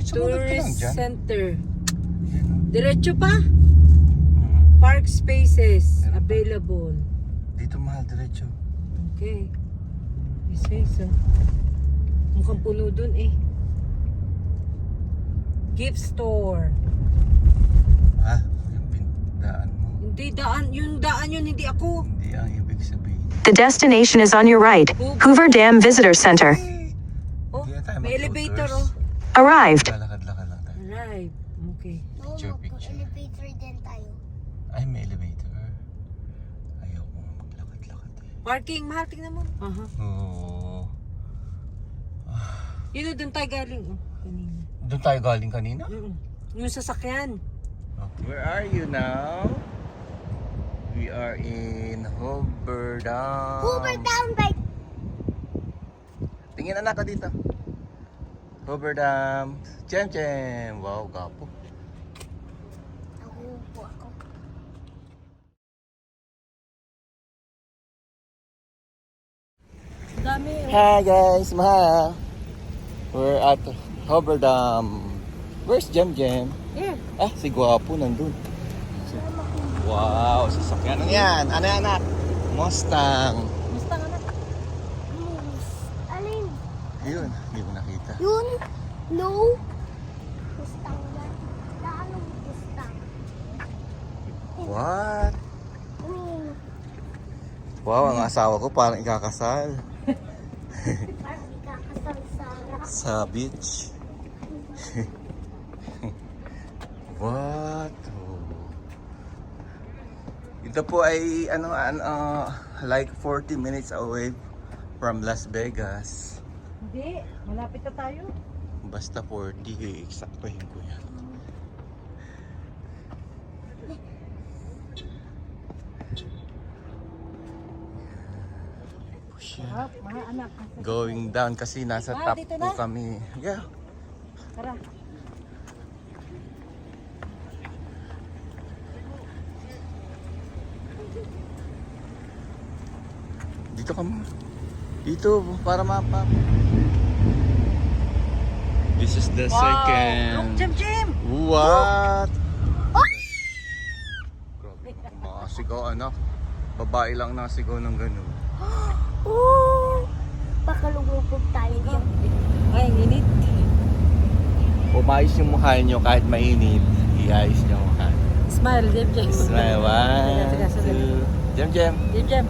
Tourist center. Yan, oh. Diretso pa? Park spaces available. Dito mahal, diretso. Okay. You say so. Mukhang puno dun eh. Gift store. Ah, yung daan mo. Hindi daan. Yung daan yun, hindi ako. Hindi ang ibig sabihin. The destination is on your right. Hoover Dam Visitor Center. Oh, Hindi na tayo may elevator oh. Arrived. Lalakad-lakad lang tayo. Right. Okay. Picture. Elevator din tayo. Ay, may elevator. Ayaw ko maglakad-lakad eh. Parking, mahal. Tingnan mo. Aha. Oo. Yun doon tayo galing. Oh, kanina. Doon tayo galing kanina? Yung sasakyan. Okay. Where are you now? We are in Hoover Dam. Hoover Dam right. Tingin anak ka dito. Hoover Dam. Chem. Wow, gapo. Nakupo ako. Dami. Hi guys, mahal. We're at Hoover Dam. Where's Jem? Here. Ah, si Guwapo nandun. Wow, sasakyan. Ano yan? Ano yan, anak? Mustang. Mustang anak. Alin? Ayun, hindi mo nakita. Yun? No? Mustang yan. Anong Mustang? What? Hmm. Wow, ang asawa ko parang ikakasal. Parang ikakasal sa Sa beach. What? Ito po ay like 40 minutes away from Las Vegas. Hindi. Malapit na tayo. Basta 40, eksaktohin ko yan. Sarap. Mga anak. Going down kasi nasa top dito po na? kami. Yeah. Tara. Dito kami. Dito para mapa. This is the Look, second. Jim. What? Grabe. Mga sigaw anak. Babae lang nasigaw ng ganun. Oh! Baka lumubog tayo dyan. Ay, init. Umayos yung mukha nyo kahit mainit. Iayos nyo ang mukha. Smile, Jim. Smile. One, Sige, sige. two. Jem. Jim.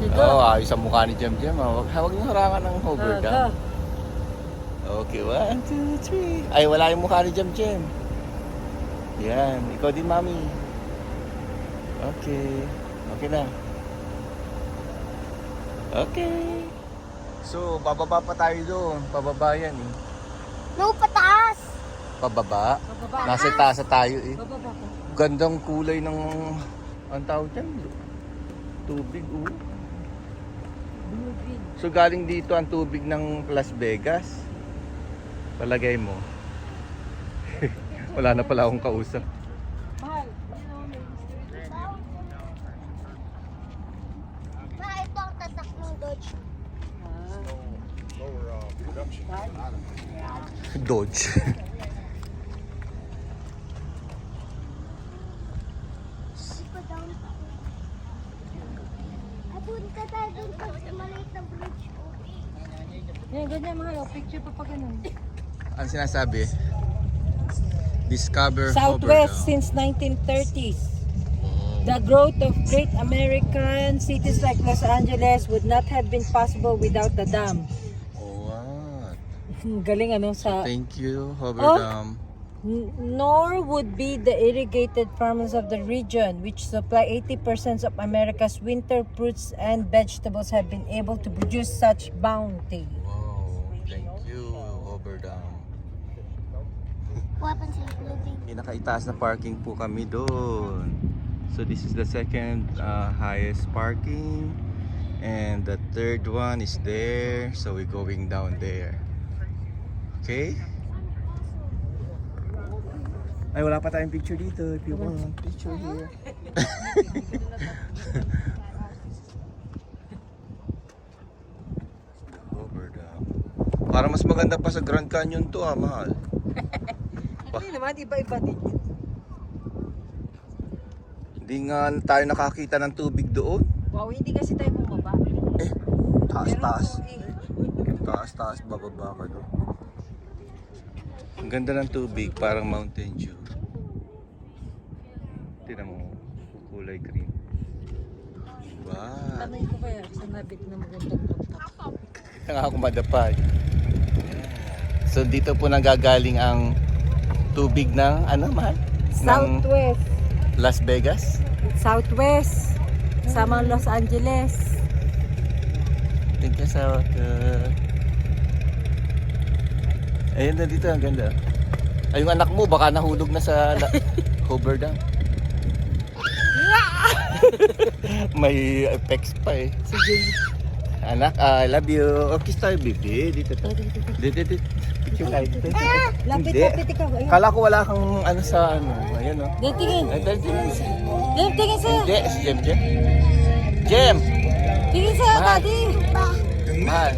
Okay, go. Oh, ayos ang mukha ni Jem. Huwag nyo harangan ng Hoover Go. Dam. Okay, 1, 2, 3. Ay, wala yung mukha ni Jem. Yan. Ikaw din, mami. Okay. Okay na. Okay. So, bababa pa tayo doon. Pababa yan eh. No, pataas! Pababa? Bababa. Nasa taas tayo eh. Bababa ko. Gandang kulay ng... Ang tawag dyan? Tubig, oh. Blue-green. So, galing dito ang tubig ng Las Vegas. Palagay mo. Wala na pala akong kausap. Mahal. Ito ang tatak ng Dodge. Dodge. Ito down. Punta tayo dun sa maliit na bridge. Yan, ganyan mahal. Picture pa ganun. Ano sinasabi? Discover Southwest Hoover Dam. since 1930s. The growth of great American cities like Los Angeles would not have been possible without the dam. What? Galing ano sa... Thank you, Hoover Oh. Dam. Nor would be the irrigated farmers of the region, which supply 80% of America's winter fruits and vegetables, have been able to produce such bounty. Wow, thank you, Hoover Dam. Weapons including. Pinakaitaas na parking po kami doon. So this is the second highest parking, and the third one is there. So we're going down there. Okay? Ay, wala pa tayong picture dito. If you want picture here. Hoover Dam. Para mas maganda pa sa Grand Canyon to mahal. Hindi naman, iba-iba din yun. Hindi nga tayo nakakita ng tubig doon. Wow, hindi kasi tayo bumaba. Taas-taas. Pero, Taas-taas, bababa ka doon. Ang ganda ng tubig, parang Mountain Dew. Tingnan mo, kulay green. Wow. tanong ko kaya sa nabit na magandang punta. Kaya nga ako madapad. So dito po nanggagaling ang tubig ng mahal? Southwest. Ng Las Vegas? Southwest. Sama Los Angeles. Thank you so much. Ayun na dito, ang ganda. Ay, yung anak mo baka nahulog na sa Hoover Dam. May effects pa eh. Sige. Anak, I love you. Okay, tayo, baby. Dito tayo. Dito. Picture tayo. Lapit, Hindi. lapit ikaw. Ayun. Kala ko wala kang sa Ayan o. Diyan tingin. Ay, tingin. Diyan tingin sa'yo. Hindi, si Jem. Jem! Tingin sa'yo, Mahal. daddy. Mahal.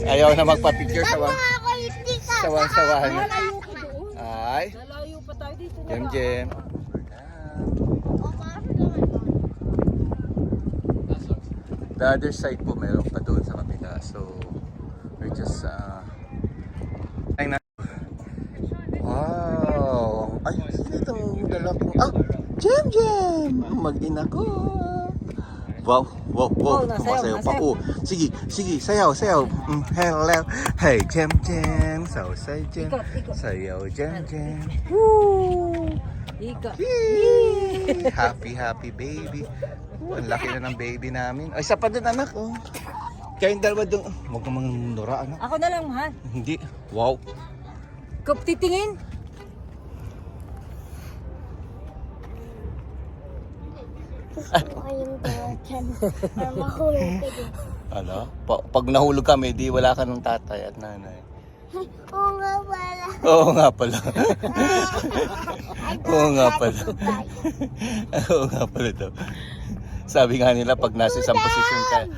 Ayaw na magpa-picture sa Ako hindi ka. sawan-sawan. Malayo ka doon. Ay, Lalayo pa tayo dito. Jem. The other side po, meron pa doon sa kabila. So, we're just ay na. Wow! Ay, sino itong lalaki? Ah! Jem! Mag-ina ko! Wow! Oh, nasayaw, Sumasayaw pa. Oh, sige, sayaw. Hello! Hey, Jem! Sausay, Jem! Ikot. Sayaw, Jem! Woo! Ika. Yay! Happy baby. Ang laki na ng baby namin. Ay, isa pa din anak. Oh. Kayong dalawa doon. Huwag ka mga nura anak. Ako na lang, mahal. Hindi. Wow. Kup titingin. Gusto ko kayong dyan. Para mahulog ka din. Ano? Pag nahulog kami, di wala ka ng tatay at nanay. Oo nga pala. Oo nga pala. Oo nga pala. Oo nga pala daw. Sabi nga nila pag nasa isang posisyon ka,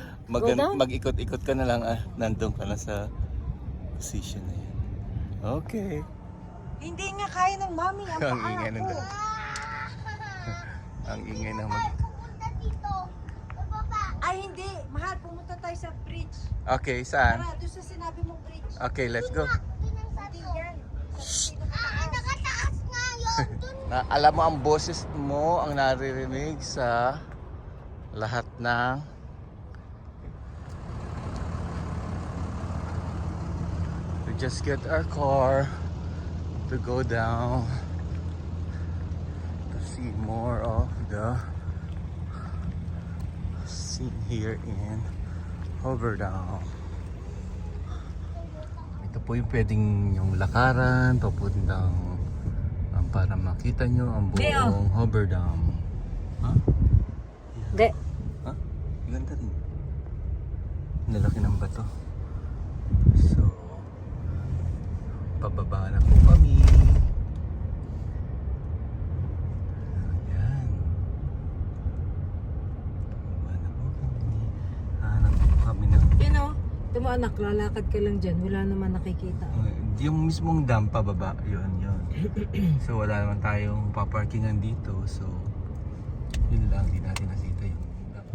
mag-ikot-ikot ka na lang, nandun ka na sa position na yan. Okay. Hindi nga kaya ng mami. Ang ingay ng Ang ingay ng Pupunta dito. Bababa. Ay, hindi. Mahal, pumunta tayo sa bridge. Okay, saan? Tara, doon sa sinabi mong bridge. Okay, let's go. Hindi yan. Nakataas nga yun. Dun. Alam mo ang boses mo ang naririnig sa lahat ng we just get our car to go down to see more of the scene here in Hoover Dam. Ito po yung pwedeng yung lakaran papuntang para makita nyo ang buong Hoover Dam. Ha? Hindi. Ha? Ganda rin. Nalaki ng bato. So, pababa na po kami. Ayan. Pababa na po kami. Hanap po kami ng Ito mo anak, lalakad ka lang dyan. Wala naman nakikita. yung mismong dam pababa. Yun. So, wala naman tayong paparkingan dito. So, yun lang. Hindi natin nakita yung dam.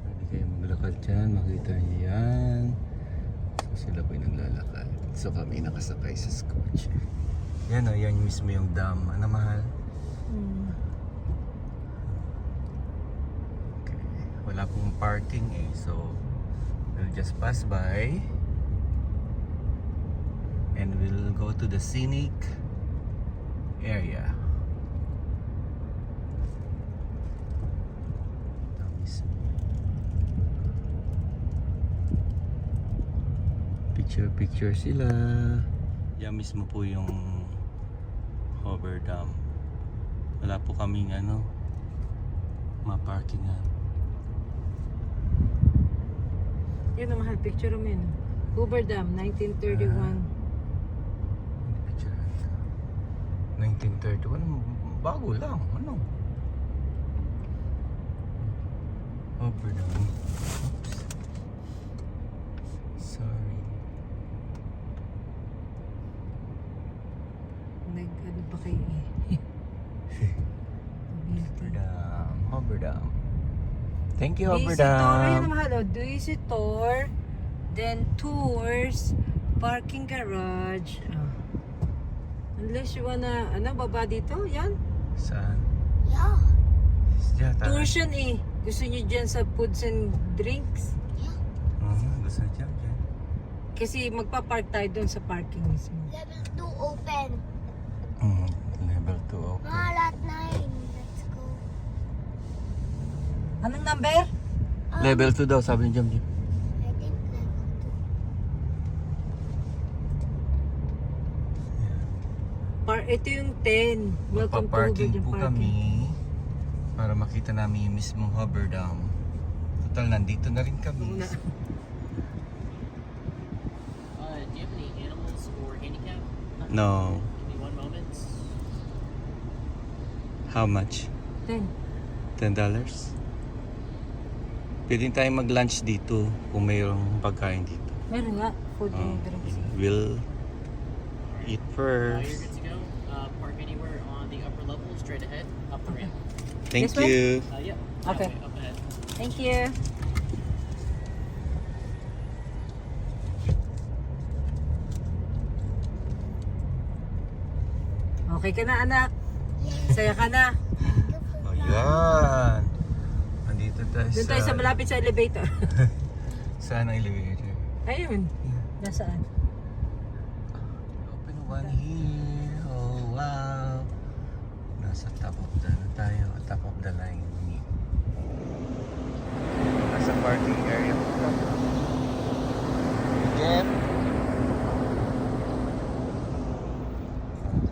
Pwede kayo maglakad dyan. Makita niyo yan. So, sila po yung naglalakad. So, kami nakasakay sa scotch. Yan o, yan mismo yung dam. Ano mahal? Okay. Wala pong parking eh. So, we'll just pass by. And we'll go to the scenic area. Picture sila. Yan mismo po yung Hoover Dam. Wala po kaming ma-parkingan. Yun ang mahal, picture mo yun. Hoover Dam, 1931. Picture 1931. Bago lang, ano? Hoover Dam. Oops. Sorry. Nag-ano ba kayo eh? Hoover Dam. Hoover Dam. Thank you, Hoover Visitor, yun Dam. naman halo. Visitor, then tours, parking garage. Unless you wanna, ano, baba dito? Yan. Saan? Yeah. Diyan, tara. Tours yan eh. Gusto nyo dyan sa foods and drinks? Gusto dyan. Kasi magpa-park tayo doon sa parking mismo. Level 2 open. Level 2 open. Lot 9. Let's go. Anong number? Level 2 daw, sabi ni Jam. I think level Ito yung 10. Welcome to Hoover Magpa-parking Dam po Parking. kami para makita namin yung mismong Hoover Dam. Total, nandito na rin kami. Una. Do you have any animals or handicap? No. Give me 1 moment. How much? 10. $10? Pwede tayong mag-lunch dito kung mayroong pagkain dito. Meron nga. Food Oh, and drinks. we'll eat You're first. good to go. Park anywhere on the upper level, straight ahead, up the ramp. Thank This way? you. Yep. Okay. Up ahead. Thank you. Okay ka na, anak? Saya ka na? Ayan. Nandito tayo Doon tayo sa malapit sa elevator. Saan ang elevator? Ayun. Nasaan? Open one here. Oh, wow. Nasa top of the tayo. Top of the line. Nasa parking area po kami. Again.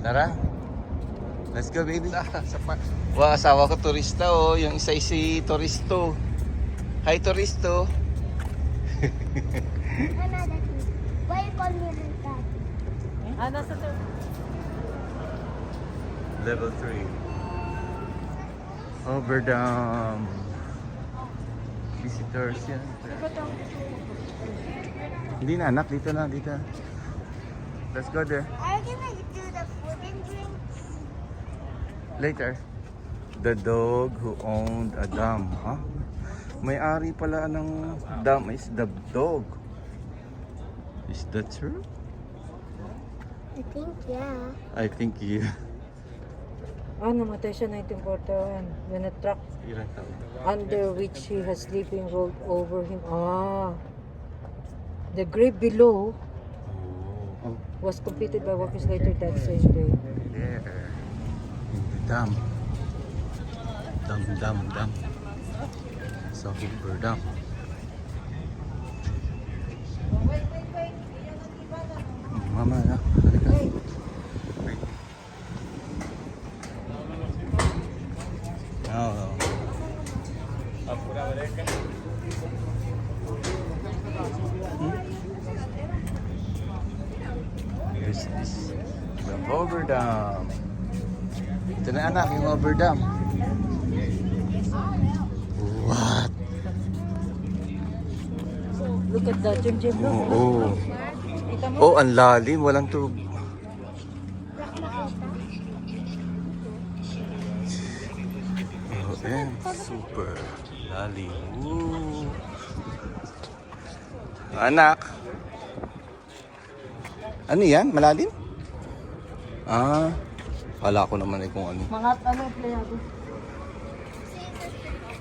Tara. Let's go, baby. Sa park. Wow, asawa ko turista, oh. Yung isa si Turisto. Hi, Turisto. Another thing. Why you call me like that? Nasa to. Level 3. Hoover Dam. Visitors yan. Hindi na anak, dito na, dito. Let's go there. Are you gonna do the food and drinks? Later. The dog who owned a dam, huh? May-ari pala ng dam is the dog. Is that true? I think yeah. I think you. Namatay siya 1941 when a truck Ilan taon? under which he has sleeping rolled over him. The grave below Oh. was completed by workers later that same day. There. In the dam. Dam. Sa Hoover Dam. Mama na. Halika. Oh. This is the Hoover Dam. Ito na anak, yung Hoover Dam. What? Look at that, Jim. Look. Oo. Kita mo? Oh, ang lalim. Walang tubig. Oh, super lalim. Woo. Anak. Ano yan? Malalim? Kala ko naman kung ano. Mga playado.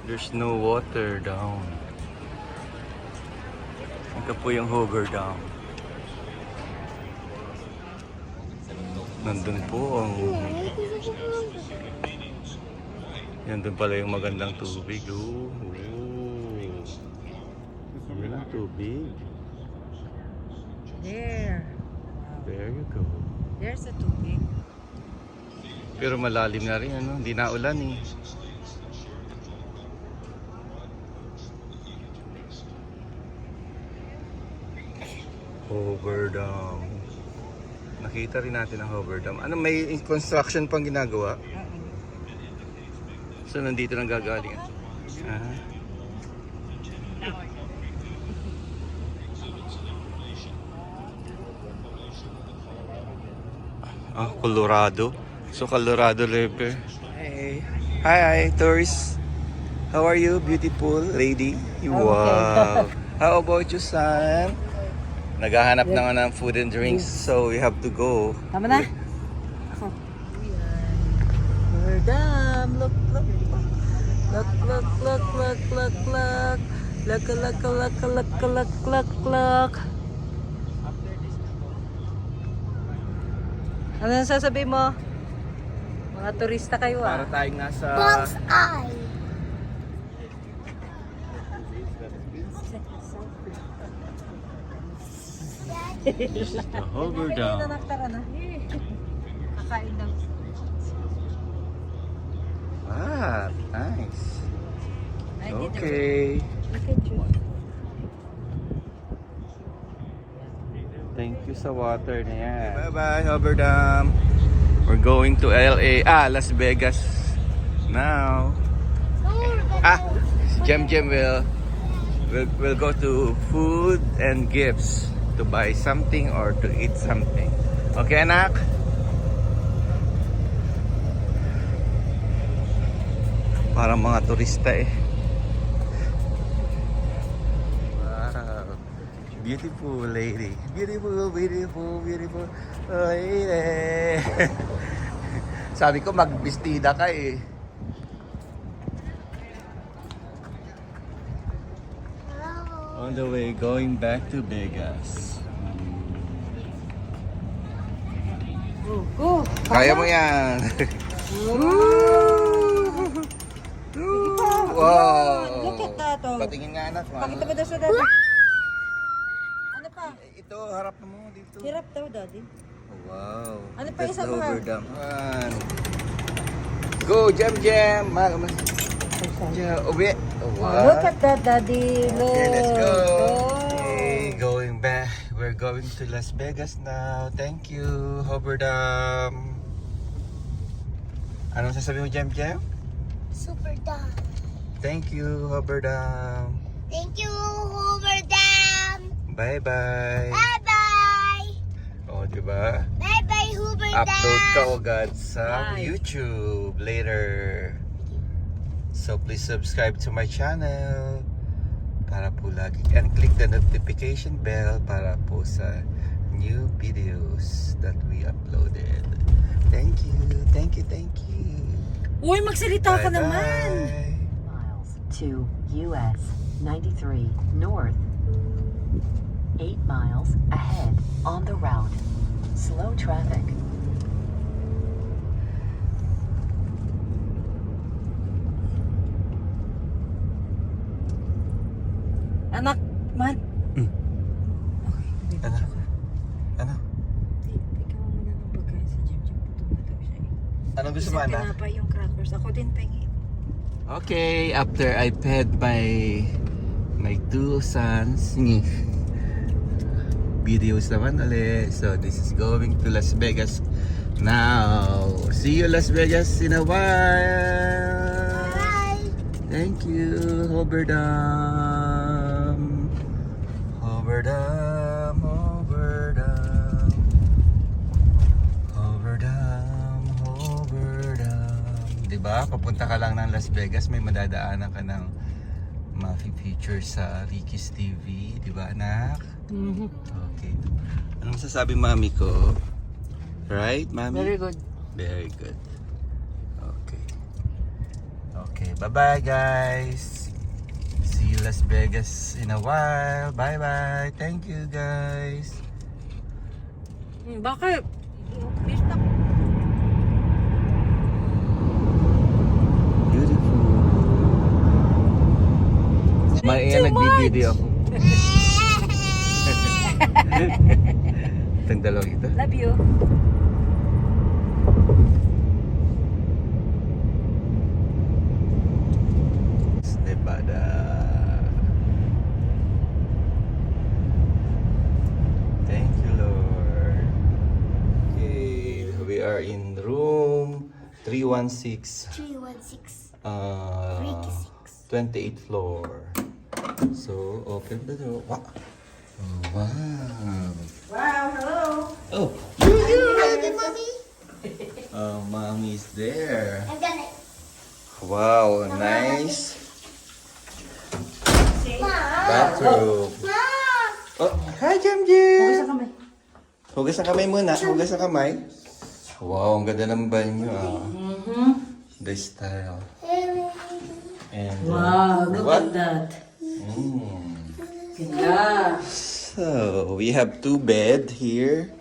There's no water down. Ito po yung Hoover Dam. Nandun po ang... Yan doon pala yung magandang tubig. Oh. Yan ang tubig. There. There you go. There's a tubig. Pero malalim na rin, ano? Hindi na ulan eh. Hoover Dam. Nakita rin natin ang Hoover Dam. Ano, may construction pang ginagawa? So nandito nang gagaling. Colorado. So Colorado level. Hey. Hi, tourists. How are you, beautiful lady? Wow. How about you, son? Naghahanap na nga ng food and drinks, so we have to go. Tama na? Hoover Dam. Look, look, look. Look, look, look, look, look, look. Look, look, look, look, look, look, look. Ano ang sasabihin mo? Mga turista kayo Para tayong nasa... Bull's eye. This is the Hoover Dam. Tara na. Kakain lang. Ah, nice. Okay. Thank you sa water na yan. Bye-bye, Hoover Dam. We're going to LA. Las Vegas now. Jem will go to food and gifts to buy something or to eat something. Okay, anak? Parang mga turista eh. Wow. Beautiful lady. Beautiful, beautiful, beautiful lady. Sabi ko magbistida ka eh. On the way going back to Vegas. Kaya mo yan. Wow. Look at that, oh. Patingin nga anak. Pakita mo daw sa daddy. Ano pa? Ito, harap mo dito. Hirap daw, daddy. Wow. Ano pa That's isa the mo, ha? Hoover Dam. Go, Jem. Uwi. Wow. Look at that, daddy. Look. Okay, let's go. Oh. Okay, going back. We're going to Las Vegas now. Thank you, Hoover Dam. Anong sasabihin mo, Jem? Super dumb. Thank you, Hoover Dam. Thank you, Hoover Dam. Bye-bye. Bye-bye. O, diba? Bye-bye, Hoover Dam. Upload ka agad sa Bye. YouTube later. So please subscribe to my channel para po lagi and click the notification bell para po sa new videos that we uploaded. Thank you. Uy, magsalita ka naman. Bye-bye. Miles to US 93 North. 8 miles ahead on the route. Slow traffic. Anak, man. Ano? Ano? Ikaw muna ng pagkain sa Jem. Tumataw siya eh. Anong gusto mo, Isang anak? tinapay yung crackers. Ako din pengi. Okay, after I fed my two sons, videos naman ulit. So this is going to Las Vegas now. See you Las Vegas in a while. Bye. Thank you, Hoover Dam. Hoover Dam, Hoover Dam. Hoover Dam, Hoover Dam. Diba? Papunta ka lang ng Las Vegas, may madadaanan ka ng ma-feature sa Ricky's TV. Diba, anak? Okay. Anong masasabi mami ko? Right, mami? Very good. Very good. Okay. Okay, bye-bye guys. See you Las Vegas in a while. Bye-bye. Thank you guys. Bakit? Bista. Beautiful. May nag-video ako. Itong dalawang ito. Love you. Nevada. Thank you, Lord. Okay, we are in room 316. 316. 28th floor. So, open the door. Wow. Oh, wow. Wow, hello. Oh, you're ready, mommy? Oh, mommy's there. I'm gonna. Wow, nice Mom! bathroom. Mom! Oh, hi, Jam Jam. Hugas ang kamay. Hugas ang kamay muna. Hugas ang kamay. Wow, ang ganda ng banyo. The style. And, Wow, look what? at that. Mm. Ganda. So, we have 2 bed here.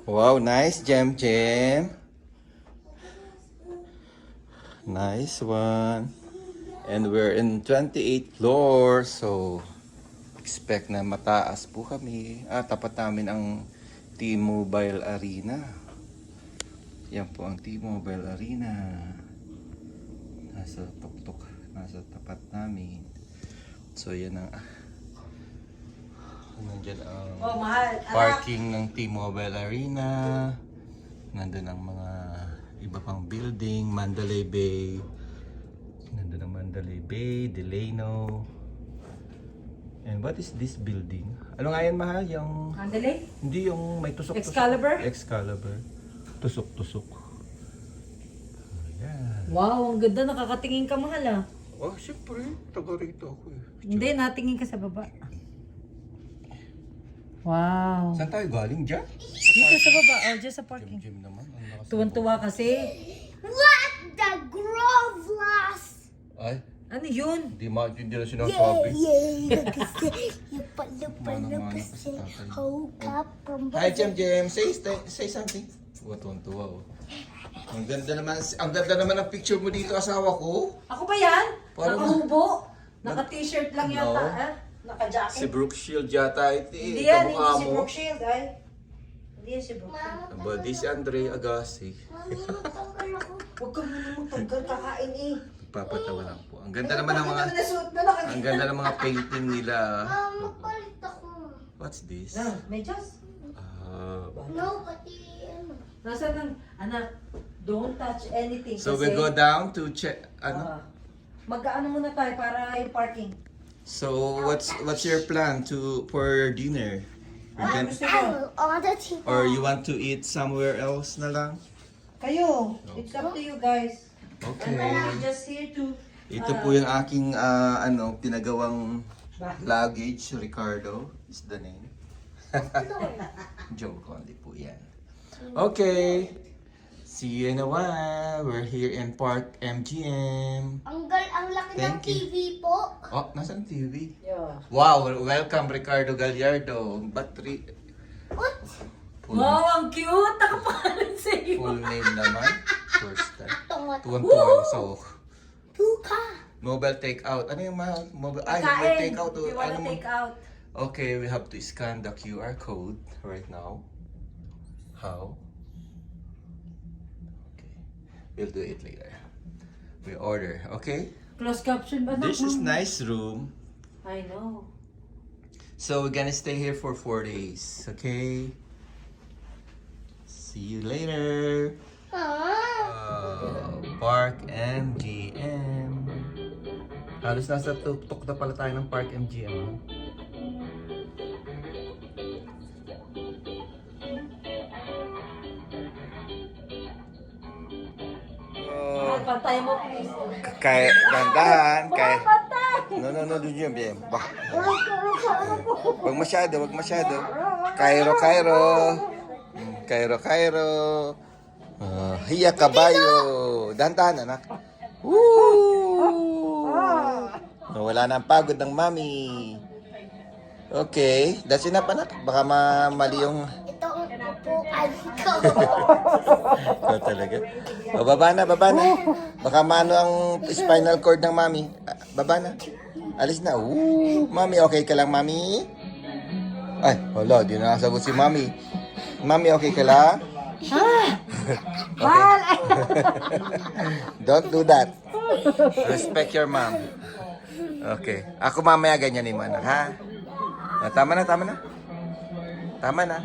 Wow, nice, Jam Jam. Nice one. And we're in 28th floor, so expect na mataas po kami. Tapat namin ang T-Mobile Arena. Yan po ang T-Mobile Arena. Nasa tuktok, nasa tapat namin. So yan ang nandyan ang Oh, mahal. parking ng T-Mobile Arena. Nandun ang mga iba pang building, Mandalay Bay. Nandun ang Mandalay Bay, Delano. And what is this building? Ano nga yan, mahal? Yung... Mandalay? Hindi yung may tusok-tusok. Excalibur? Excalibur. Tusok-tusok. Ayan. Wow, ang ganda. Nakakatingin ka, mahal ah. Oh, siyempre. Taga rito ako eh. Hindi, natingin ka sa baba. Wow. Saan tayo galing dyan? Dito sa baba. Oh, dyan sa parking. Gym naman. Ang lakas ng Tuwan-tuwa kasi. What the grovlas? Ay, Ano yun? hindi maintindihan na sinasabi. Yay! You pala Mana-mana kasi kasi tatay. hold up from Hi, Jem. Say something. Tuwan-tuwa oh. Ang ganda naman ang picture mo dito, asawa ko. Ako ba yan? Parang- Nakahubo? Naka-t-shirt lang yata. No. Ah? Naka-jacket? Si Brooke Shield yata ito eh. Hindi yan, Kamukha hindi si mo. Brooke Shield ay. Hindi yan si Brooke Shield. Aba, di si Andre Agassi. Mami, matanggal ako. Huwag ka muna magtanggal kakain eh. Papatawa lang po. Ang ganda naman ng mga Bakit naman nasuot na nakaganda? ang ganda ng mga painting nila. Magpalit ako. What's this? Na, medyas. No, pati ano. Nasaan ang, anak, don't touch anything. So kasi, we go down to check ano? mag-ano muna tayo para yung parking. So what's your plan for dinner? We're Ano gonna- gusto mo? All the tea. or you want to eat somewhere else na lang? Kayo, it's up to you guys. Okay. I'm just here to, Ito po yung aking pinagawang luggage. Ricardo is the name. Joke only po yan. Okay. See you in a while. We're here in Park MGM. Ang laki ng Thank you. TV po. Oh, nasan TV? yeah. Wow, welcome Ricardo Gallardo. Battery. What? Full, Wow, ang cute! Nakapangalan sa iyo. full name naman. First time. Tungot. Tuwan-tuwan. So, Puka. mobile takeout. Ano yung mahal? Mobile Kain. takeout. If you wanna Ano mo? take out. Okay, we have to scan the QR code right now. How? Okay. We'll do it later. We order, okay? Closed caption ba na? This is nice room. I know. So we're gonna stay here for 4 days, okay? See you later. Park MGM. Halos nasa tuktok na pala tayo ng Park MGM. Pantay mo, please. Kaya dandahan, kaya. No, Jim. Bah. Wag masyado. Cairo. Hiya kabayo. Dandahan, anak. Woo! Wala na ang pagod ng mami. Okay, that's enough, anak. Baka mali yung... Ito ang upuan ko. Ikaw talaga. O, baba na. Baka maano ang spinal cord ng mami. Baba na. Alis na. Mami, okay ka lang, mami? Ay, wala. Di na nasagot si mami. Mami, okay ka lang? Okay. Don't do that. Respect your mom. Okay. Ako mamaya ganyan ni anak, ha? Tama na. Tama na.